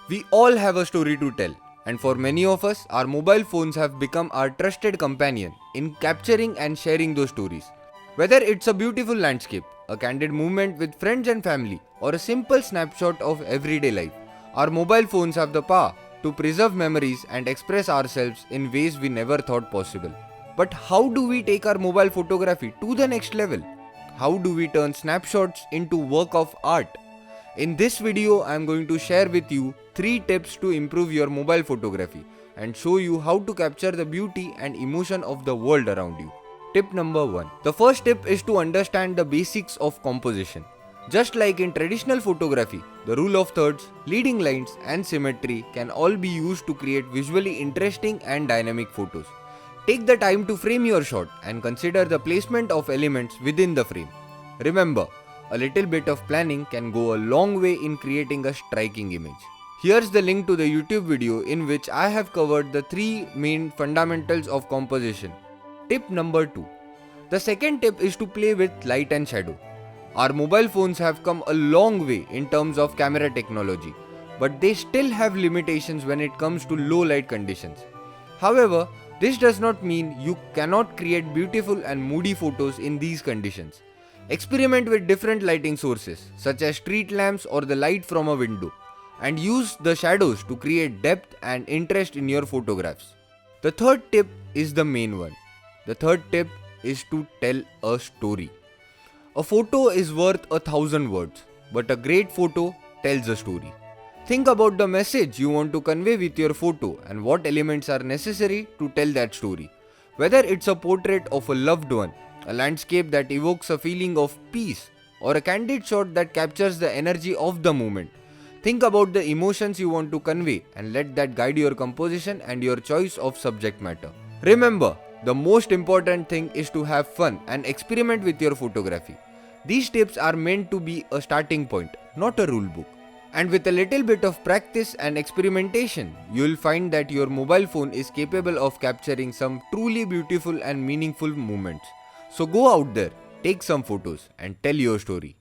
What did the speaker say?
We all have a story to tell, and for many of us, our mobile phones have become our trusted companion in capturing and sharing those stories. Whether it's a beautiful landscape, a candid moment with friends and family, or a simple snapshot of everyday life, our mobile phones have the power to preserve memories and express ourselves in ways we never thought possible. But how do we take our mobile photography to the next level? How do we turn snapshots into work of art? In this video, I am going to share with you 3 tips to improve your mobile photography and show you how to capture the beauty and emotion of the world around you. Tip number 1. The first tip is to understand the basics of composition. Just like in traditional photography, the rule of thirds, leading lines and symmetry can all be used to create visually interesting and dynamic photos. Take the time to frame your shot and consider the placement of elements within the frame. Remember, a little bit of planning can go a long way in creating a striking image. Here's the link to the YouTube video in which I have covered the 3 main fundamentals of composition. Tip number 2. The second tip is to play with light and shadow. Our mobile phones have come a long way in terms of camera technology, but they still have limitations when it comes to low light conditions. However, this does not mean you cannot create beautiful and moody photos in these conditions. Experiment with different lighting sources such as street lamps or the light from a window, and use the shadows to create depth and interest in your photographs. The third tip is the main one. The third tip is to tell a story. A photo is worth 1,000 words, but a great photo tells a story. Think about the message you want to convey with your photo and what elements are necessary to tell that story. Whether it's a portrait of a loved one, a landscape that evokes a feeling of peace, or a candid shot that captures the energy of the moment. Think about the emotions you want to convey and let that guide your composition and your choice of subject matter. Remember, the most important thing is to have fun and experiment with your photography. These tips are meant to be a starting point, not a rule book. And with a little bit of practice and experimentation, you will find that your mobile phone is capable of capturing some truly beautiful and meaningful moments. So go out there, take some photos and tell your story.